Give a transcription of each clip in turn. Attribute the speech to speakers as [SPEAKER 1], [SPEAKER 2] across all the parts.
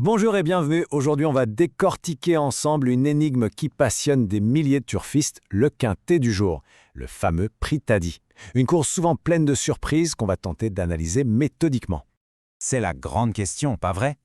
[SPEAKER 1] Bonjour et bienvenue. Aujourd'hui, on va décortiquer ensemble une énigme qui passionne des milliers de turfistes, le quintet du jour, le fameux Prix Taddy. Une course souvent pleine de surprises qu'on va tenter d'analyser méthodiquement.
[SPEAKER 2] C'est la grande question, pas vrai?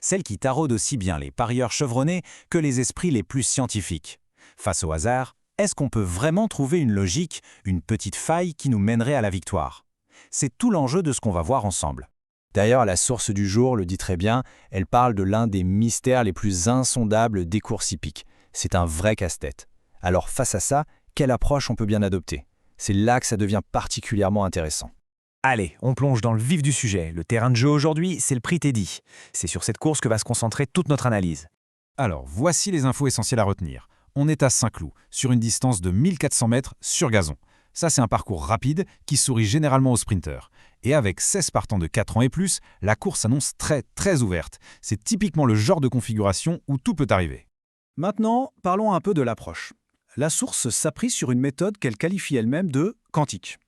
[SPEAKER 2] Celle qui taraude aussi bien les parieurs chevronnés que les esprits les plus scientifiques. Face au hasard, est-ce qu'on peut vraiment trouver une logique, une petite faille qui nous mènerait à la victoire? C'est tout l'enjeu de ce qu'on va voir ensemble.
[SPEAKER 3] D'ailleurs, la source du jour le dit très bien, elle parle de l'un des mystères les plus insondables des courses hippiques. C'est un vrai casse-tête. Alors face à ça, quelle approche on peut bien adopter? C'est là que ça devient particulièrement intéressant.
[SPEAKER 4] Allez, on plonge dans le vif du sujet. Le terrain de jeu aujourd'hui, c'est le Prix Teddy. C'est sur cette course que va se concentrer toute notre analyse.
[SPEAKER 5] Alors, voici les infos essentielles à retenir. On est à Saint-Cloud, sur une distance de 1400 mètres sur gazon. Ça, c'est un parcours rapide qui sourit généralement aux sprinteurs. Et avec 16 partants de 4 ans et plus, la course s'annonce très ouverte. C'est typiquement le genre de configuration où tout peut arriver.
[SPEAKER 6] Maintenant, parlons un peu de l'approche. La source s'appuie sur une méthode qu'elle qualifie elle-même de quantique.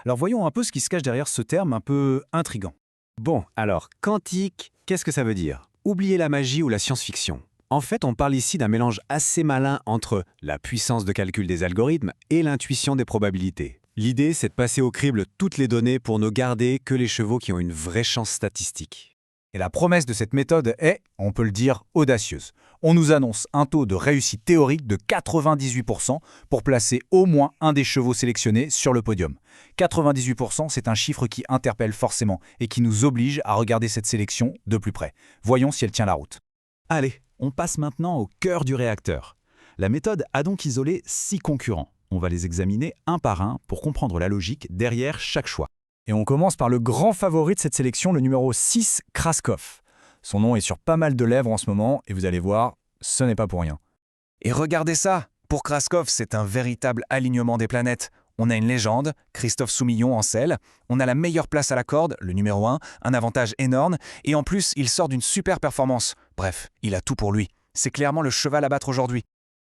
[SPEAKER 6] Alors voyons un peu ce qui se cache derrière ce terme un peu intrigant.
[SPEAKER 1] Bon, alors, quantique, qu'est-ce que ça veut dire? Oubliez la magie ou la science-fiction. En fait, on parle ici d'un mélange assez malin entre la puissance de calcul des algorithmes et l'intuition des probabilités. L'idée, c'est de passer au crible toutes les données pour ne garder que les chevaux qui ont une vraie chance statistique.
[SPEAKER 2] Et la promesse de cette méthode est, on peut le dire, audacieuse. On nous annonce un taux de réussite théorique de 98% pour placer au moins un des chevaux sélectionnés sur le podium. 98%, c'est un chiffre qui interpelle forcément et qui nous oblige à regarder cette sélection de plus près. Voyons si elle tient la route.
[SPEAKER 4] Allez, on passe maintenant au cœur du réacteur. La méthode a donc isolé 6 concurrents. On va les examiner un par un pour comprendre la logique derrière chaque choix.
[SPEAKER 3] Et on commence par le grand favori de cette sélection, le numéro 6, Kraskov. Son nom est sur pas mal de lèvres en ce moment, et vous allez voir, ce n'est pas pour rien.
[SPEAKER 2] Et regardez ça! Pour Kraskov, c'est un véritable alignement des planètes. On a une légende, Christophe Soumillon en selle, on a la meilleure place à la corde, le numéro 1, un avantage énorme, et en plus, il sort d'une super performance. Bref, il a tout pour lui. C'est clairement le cheval à battre aujourd'hui.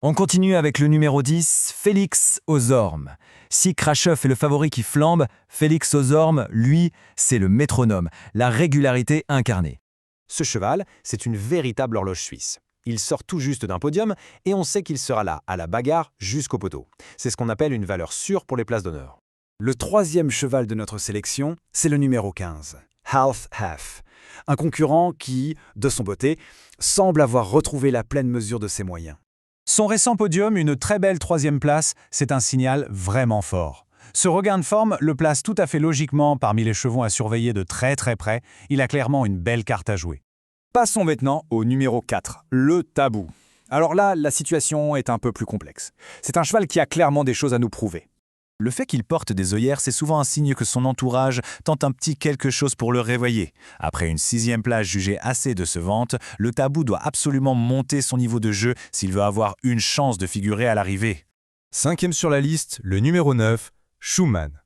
[SPEAKER 4] On continue avec le numéro 10, Félix aux Ormes. Si Krashev est le favori qui flambe, Félix aux Ormes, lui, c'est le métronome, la régularité incarnée.
[SPEAKER 1] Ce cheval, c'est une véritable horloge suisse. Il sort tout juste d'un podium et on sait qu'il sera là, à la bagarre, jusqu'au poteau. C'est ce qu'on appelle une valeur sûre pour les places d'honneur.
[SPEAKER 6] Le troisième cheval de notre sélection, c'est le numéro 15, Half Half. Un concurrent qui, de son beauté, semble avoir retrouvé la pleine mesure de ses moyens.
[SPEAKER 4] Son récent podium, une très belle 3e place, c'est un signal vraiment fort. Ce regain de forme le place tout à fait logiquement parmi les chevaux à surveiller de très près. Il a clairement une belle carte à jouer.
[SPEAKER 3] Passons maintenant au numéro 4, le Tabou. Alors là, la situation est un peu plus complexe. C'est un cheval qui a clairement des choses à nous prouver.
[SPEAKER 4] Le fait qu'il porte des œillères, c'est souvent un signe que son entourage tente un petit quelque chose pour le réveiller. Après une 6e place jugée assez décevante, le Tabou doit absolument monter son niveau de jeu s'il veut avoir une chance de figurer à l'arrivée.
[SPEAKER 5] 5e sur la liste, le numéro 9, Schumann.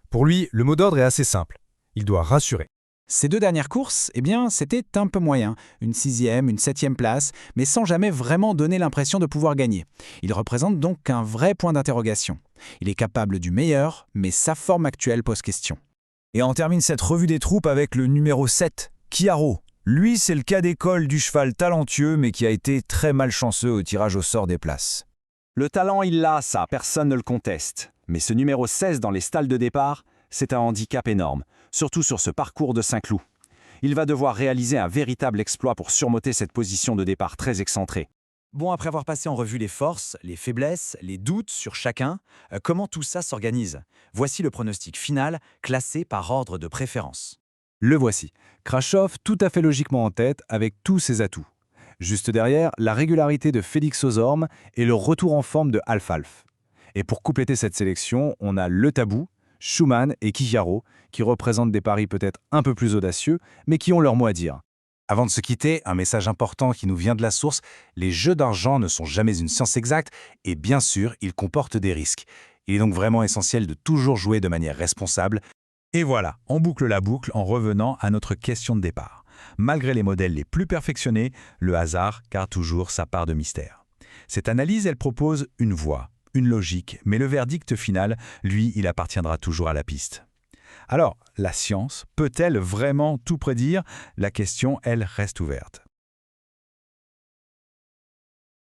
[SPEAKER 5] Pour lui, le mot d'ordre est assez simple. Il doit rassurer.
[SPEAKER 6] Ces 2 dernières courses, c'était un peu moyen. Une 6e, une 7e place, mais sans jamais vraiment donner l'impression de pouvoir gagner. Il représente donc un vrai point d'interrogation. Il est capable du meilleur, mais sa forme actuelle pose question.
[SPEAKER 4] Et on termine cette revue des troupes avec le numéro 7, Chiaro. Lui, c'est le cas d'école du cheval talentueux, mais qui a été très malchanceux au tirage au sort des places.
[SPEAKER 1] Le talent, il l'a, ça, personne ne le conteste. Mais ce numéro 16 dans les stalles de départ, c'est un handicap énorme, surtout sur ce parcours de Saint-Cloud. Il va devoir réaliser un véritable exploit pour surmonter cette position de départ très excentrée.
[SPEAKER 4] Bon, après avoir passé en revue les forces, les faiblesses, les doutes sur chacun, comment tout ça s'organise? Voici le pronostic final, classé par ordre de préférence.
[SPEAKER 6] Le voici. Krashev tout à fait logiquement en tête avec tous ses atouts. Juste derrière, la régularité de Félix aux Ormes et le retour en forme de Half-Half. Et pour compléter cette sélection, on a le Tabou, Schumann et Kijaro, qui représentent des paris peut-être un peu plus audacieux, mais qui ont leur mot à dire.
[SPEAKER 2] Avant de se quitter, un message important qui nous vient de la source, les jeux d'argent ne sont jamais une science exacte et bien sûr, ils comportent des risques. Il est donc vraiment essentiel de toujours jouer de manière responsable.
[SPEAKER 5] Et voilà, on boucle la boucle en revenant à notre question de départ. Malgré les modèles les plus perfectionnés, le hasard garde toujours sa part de mystère. Cette analyse, elle propose une voie, une logique, mais le verdict final, lui, il appartiendra toujours à la piste. Alors, la science peut-elle vraiment tout prédire? La question, elle, reste ouverte.